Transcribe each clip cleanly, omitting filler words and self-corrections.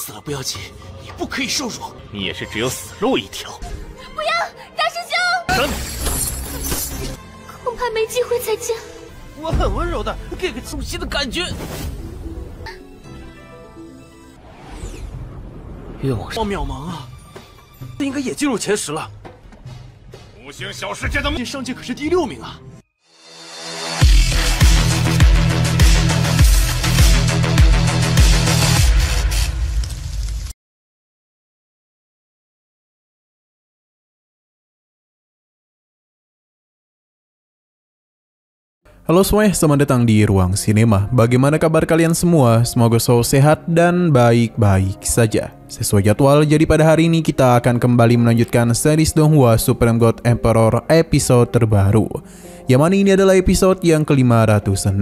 死了不要紧，你不可以受辱。你也是只有死路一条。不要，大师兄！什么？恐怕没机会再见。我很温柔的，给个熟悉的感觉。愿往上渺茫啊！这应该也进入前10了。五星小世界的这上届可是第6名啊！Halo semuanya, selamat datang di Ruang Sinema. Bagaimana kabar kalian semua? Semoga selalu sehat dan baik-baik saja. Sesuai jadwal, jadi pada hari ini kita akan kembali melanjutkan series Donghua Supreme God Emperor episode terbaru. Yang mana ini adalah episode yang ke-506.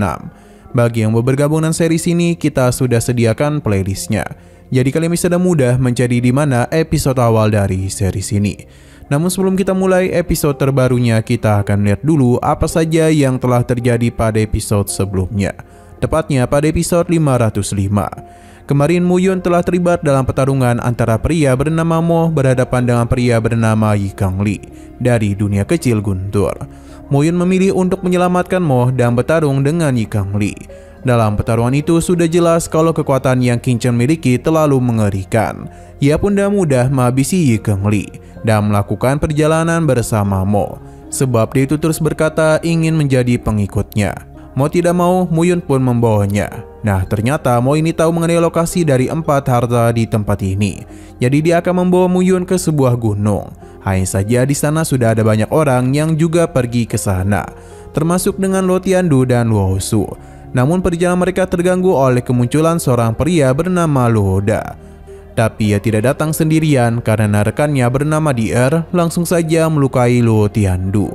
Bagi yang mau bergabung dengan series ini, kita sudah sediakan playlistnya. Jadi kalian bisa dengan mudah mencari di mana episode awal dari series ini. Namun sebelum kita mulai episode terbarunya, kita akan lihat dulu apa saja yang telah terjadi pada episode sebelumnya. Tepatnya pada episode 505. Kemarin Muyun telah terlibat dalam pertarungan antara pria bernama Mo berhadapan dengan pria bernama Yi Kangli dari dunia kecil Guntur. Muyun memilih untuk menyelamatkan Mo dan bertarung dengan Yi Kangli. Dalam pertarungan itu sudah jelas kalau kekuatan yang Qingchen miliki terlalu mengerikan. Ia pun dengan mudah menghabisi Yi Kangli dan melakukan perjalanan bersama Mo, sebab dia itu terus berkata ingin menjadi pengikutnya. Mo tidak mau, Muyun pun membawanya. Nah, ternyata Mo ini tahu mengenai lokasi dari 4 harta di tempat ini. Jadi dia akan membawa Muyun ke sebuah gunung. Hanya saja di sana sudah ada banyak orang yang juga pergi ke sana, termasuk dengan Luo Tiandu dan Luo Su. Namun perjalanan mereka terganggu oleh kemunculan seorang pria bernama Luo Da. Tapi ia tidak datang sendirian karena rekannya bernama Dier langsung saja melukai Luo Tiandu.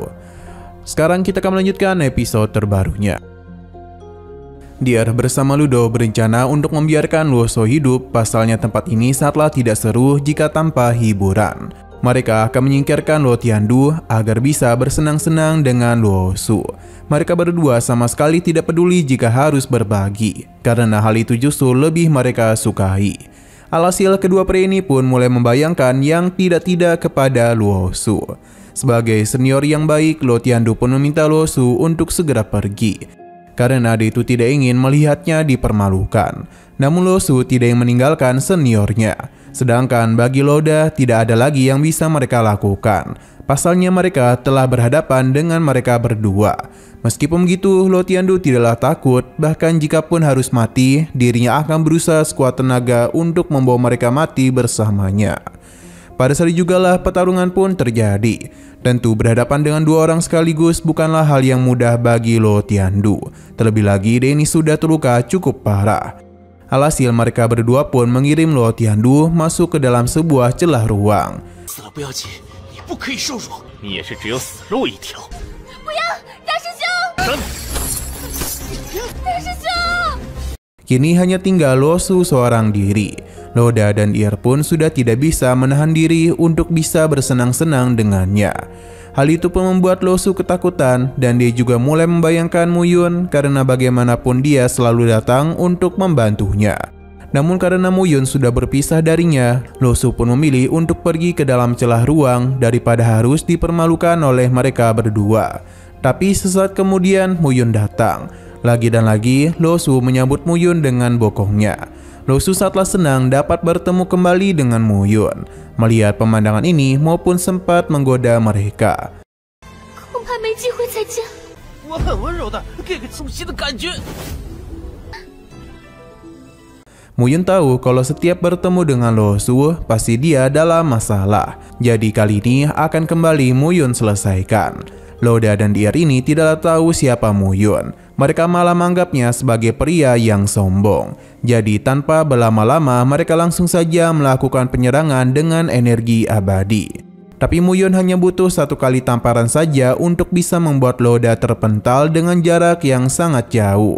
Sekarang kita akan melanjutkan episode terbarunya. Dier bersama Ludo berencana untuk membiarkan Luo Su hidup, pasalnya tempat ini sangatlah tidak seru jika tanpa hiburan. Mereka akan menyingkirkan Luo Tiandu agar bisa bersenang-senang dengan Luo Su. Mereka berdua sama sekali tidak peduli jika harus berbagi, karena hal itu justru lebih mereka sukai. Alhasil kedua pria ini pun mulai membayangkan yang tidak-tidak kepada Luo Su. Sebagai senior yang baik, Luo Tiandu pun meminta Luo Su untuk segera pergi, karena dia itu tidak ingin melihatnya dipermalukan. Namun Luo Su tidak ingin meninggalkan seniornya. Sedangkan bagi Luo Da tidak ada lagi yang bisa mereka lakukan. Pasalnya mereka telah berhadapan dengan mereka berdua. Meskipun begitu, Luo Tiandu tidaklah takut, bahkan jikapun harus mati, dirinya akan berusaha sekuat tenaga untuk membawa mereka mati bersamanya. Pada saat jugalah pertarungan pun terjadi. Tentu berhadapan dengan dua orang sekaligus bukanlah hal yang mudah bagi Luo Tiandu. Terlebih lagi, dia ini sudah terluka cukup parah. Alhasil mereka berdua pun mengirim Luo Tiandu masuk ke dalam sebuah celah ruang. 死了不要紧，你不可以受辱。你也是只有死路一条。不要，大师兄！什么？大师兄！ Kini hanya tinggal Luo Su seorang diri. Luo Da dan Dier pun sudah tidak bisa menahan diri untuk bisa bersenang-senang dengannya. Hal itu pun membuat Luo Su ketakutan dan dia juga mulai membayangkan Muyun karena bagaimanapun dia selalu datang untuk membantunya. Namun karena Muyun sudah berpisah darinya, Luo Su pun memilih untuk pergi ke dalam celah ruang daripada harus dipermalukan oleh mereka berdua. Tapi sesaat kemudian Muyun datang. Lagi dan lagi Luo Su menyambut Muyun dengan bokongnya. Luo Su sangatlah senang dapat bertemu kembali dengan Muyun. Melihat pemandangan ini maupun sempat menggoda mereka. 恐怕没机会再见。我很温柔的，给个熟悉的感觉。 Muyun tahu kalau setiap bertemu dengan Luo Su, pasti dia dalam masalah. Jadi kali ini akan kembali Muyun selesaikan. Luo Da dan Dier ini tidaklah tahu siapa Muyun. Mereka malah menganggapnya sebagai pria yang sombong. Jadi tanpa berlama-lama mereka langsung saja melakukan penyerangan dengan energi abadi. Tapi Muyun hanya butuh satu kali tamparan saja untuk bisa membuat Luo Da terpental dengan jarak yang sangat jauh.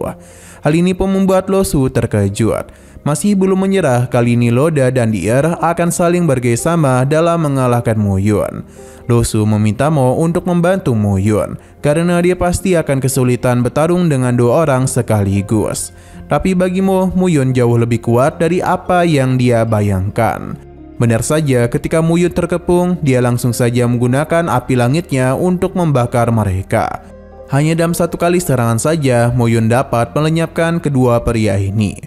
Hal ini pun membuat Luo Su terkejut. Masih belum menyerah, kali ini Luo Da dan Dier akan saling bekerjasama dalam mengalahkan Muyun. Luo Su meminta Mo untuk membantu Muyun karena dia pasti akan kesulitan bertarung dengan dua orang sekaligus. Tapi bagimu, Muyun jauh lebih kuat dari apa yang dia bayangkan. Benar saja, ketika Muyun terkepung, dia langsung saja menggunakan api langitnya untuk membakar mereka. Hanya dalam satu kali serangan saja, Muyun dapat melenyapkan kedua pria ini.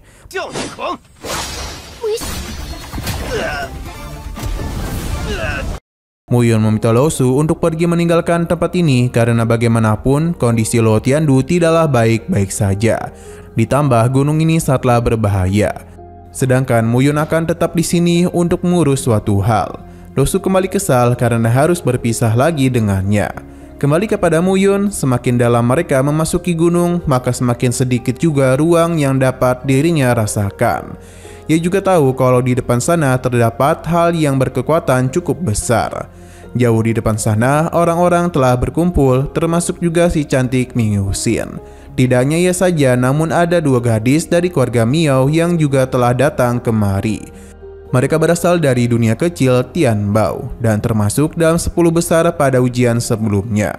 Muyun meminta Lo Su untuk pergi meninggalkan tempat ini karena bagaimanapun kondisi Lo Tiandu tidaklah baik-baik saja. Ditambah gunung ini sangatlah berbahaya. Sedangkan Muyun akan tetap di sini untuk mengurus suatu hal. Lo Su kembali kesal karena harus berpisah lagi dengannya. Kembali kepada Muyun, semakin dalam mereka memasuki gunung, maka semakin sedikit juga ruang yang dapat dirinya rasakan. Ia juga tahu kalau di depan sana terdapat hal yang berkekuatan cukup besar. Jauh di depan sana, orang-orang telah berkumpul, termasuk juga si cantik Ming Yuxin. Tidak hanya ia saja, namun ada dua gadis dari keluarga Miao yang juga telah datang kemari. Mereka berasal dari dunia kecil Tianbao dan termasuk dalam 10 besar pada ujian sebelumnya.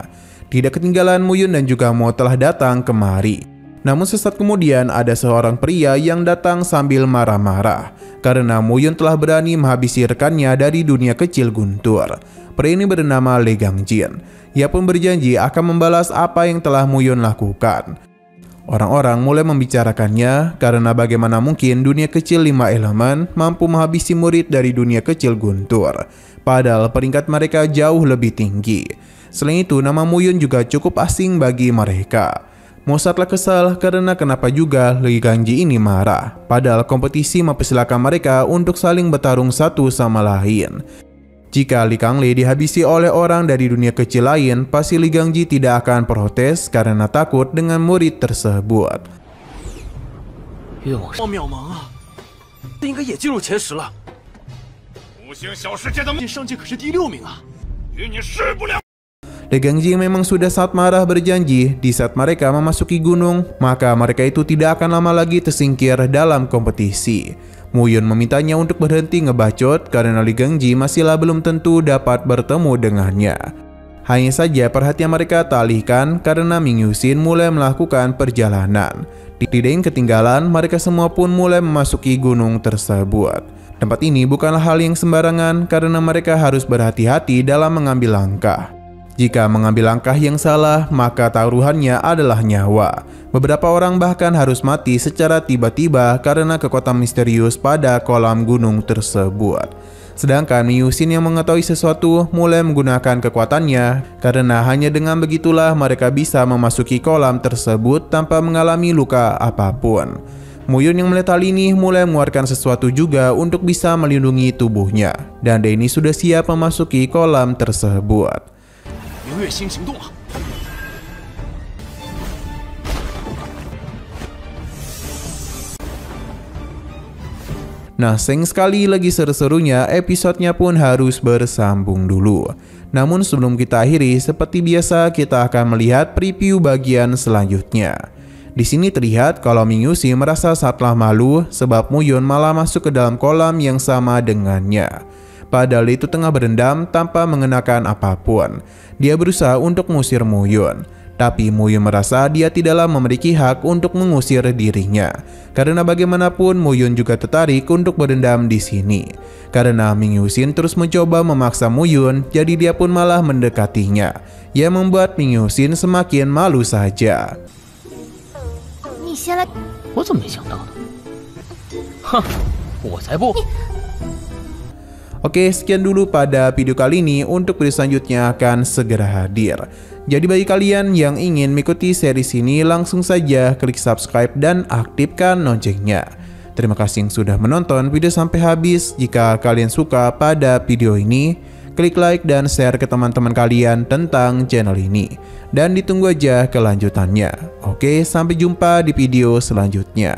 Tidak ketinggalan, Muyun dan juga Mo telah datang kemari. Namun sesaat kemudian ada seorang pria yang datang sambil marah-marah karena Muyun telah berani menghabisi rekannya dari dunia kecil guntur. Pria ini bernama Le Gangjin. Ia pun berjanji akan membalas apa yang telah Muyun lakukan. Orang-orang mulai membicarakannya karena bagaimana mungkin dunia kecil 5 elemen mampu menghabisi murid dari dunia kecil guntur. Padahal peringkat mereka jauh lebih tinggi. Selain itu, nama Muyun juga cukup asing bagi mereka. Mo sangatlah kesal karena kenapa juga Le Gangjin ini marah. Padahal kompetisi mempersilakan mereka untuk saling bertarung satu sama lain. Jika Li Kangle dihabisi oleh orang dari dunia kecil lain, pasti Li Gangjin tidak akan protes karena takut dengan murid tersebut. 渺茫啊，这应该也进入前10了。五行小世界的上届可是第6名啊！与你势不两。 Le Gangjin memang sudah sangat marah berjanji di saat mereka memasuki gunung, maka mereka itu tidak akan lama lagi tersingkir dalam kompetisi. Muyun memintanya untuk berhenti ngebacot karena Li Gangjin masihlah belum tentu dapat bertemu dengannya. Hanya saja perhatian mereka teralihkan karena Ming Yuxin mulai melakukan perjalanan. Tidak ingin ketinggalan, mereka semua pun mulai memasuki gunung tersebut. Tempat ini bukanlah hal yang sembarangan karena mereka harus berhati-hati dalam mengambil langkah. Jika mengambil langkah yang salah, maka taruhannya adalah nyawa. Beberapa orang bahkan harus mati secara tiba-tiba karena kekuatan misterius pada kolam gunung tersebut. Sedangkan Ming Yuxin yang mengetahui sesuatu mulai menggunakan kekuatannya, karena hanya dengan begitulah mereka bisa memasuki kolam tersebut tanpa mengalami luka apapun. Muyun yang melihat hal ini mulai mengeluarkan sesuatu juga untuk bisa melindungi tubuhnya, dan dia ini sudah siap memasuki kolam tersebut. 明月星行动了。 Nah, sayang sekali lagi seru-serunya episodenya pun harus bersambung dulu. Namun sebelum kita akhiri, seperti biasa kita akan melihat preview bagian selanjutnya. Di sini terlihat kalau Ming Yuxin merasa sangatlah malu sebab Muyun malah masuk ke dalam kolam yang sama dengannya. Padahal itu tengah berendam tanpa mengenakan apapun. Dia berusaha untuk mengusir Muyun. Tapi Muyun merasa dia tidaklah memiliki hak untuk mengusir dirinya. Karena bagaimanapun Muyun juga tertarik untuk berendam di sini. Karena Ming Yuxin terus mencoba memaksa Muyun, jadi dia pun malah mendekatinya. Yang membuat Ming Yuxin semakin malu saja. 你先来，我怎么没想到呢？哼，我才不！ Oke, sekian dulu pada video kali ini. Untuk video selanjutnya akan segera hadir. Jadi bagi kalian yang ingin mengikuti series ini, langsung saja klik subscribe dan aktifkan loncengnya. Terima kasih yang sudah menonton video sampai habis. Jika kalian suka pada video ini, klik like dan share ke teman-teman kalian tentang channel ini. Dan ditunggu aja kelanjutannya. Oke, sampai jumpa di video selanjutnya.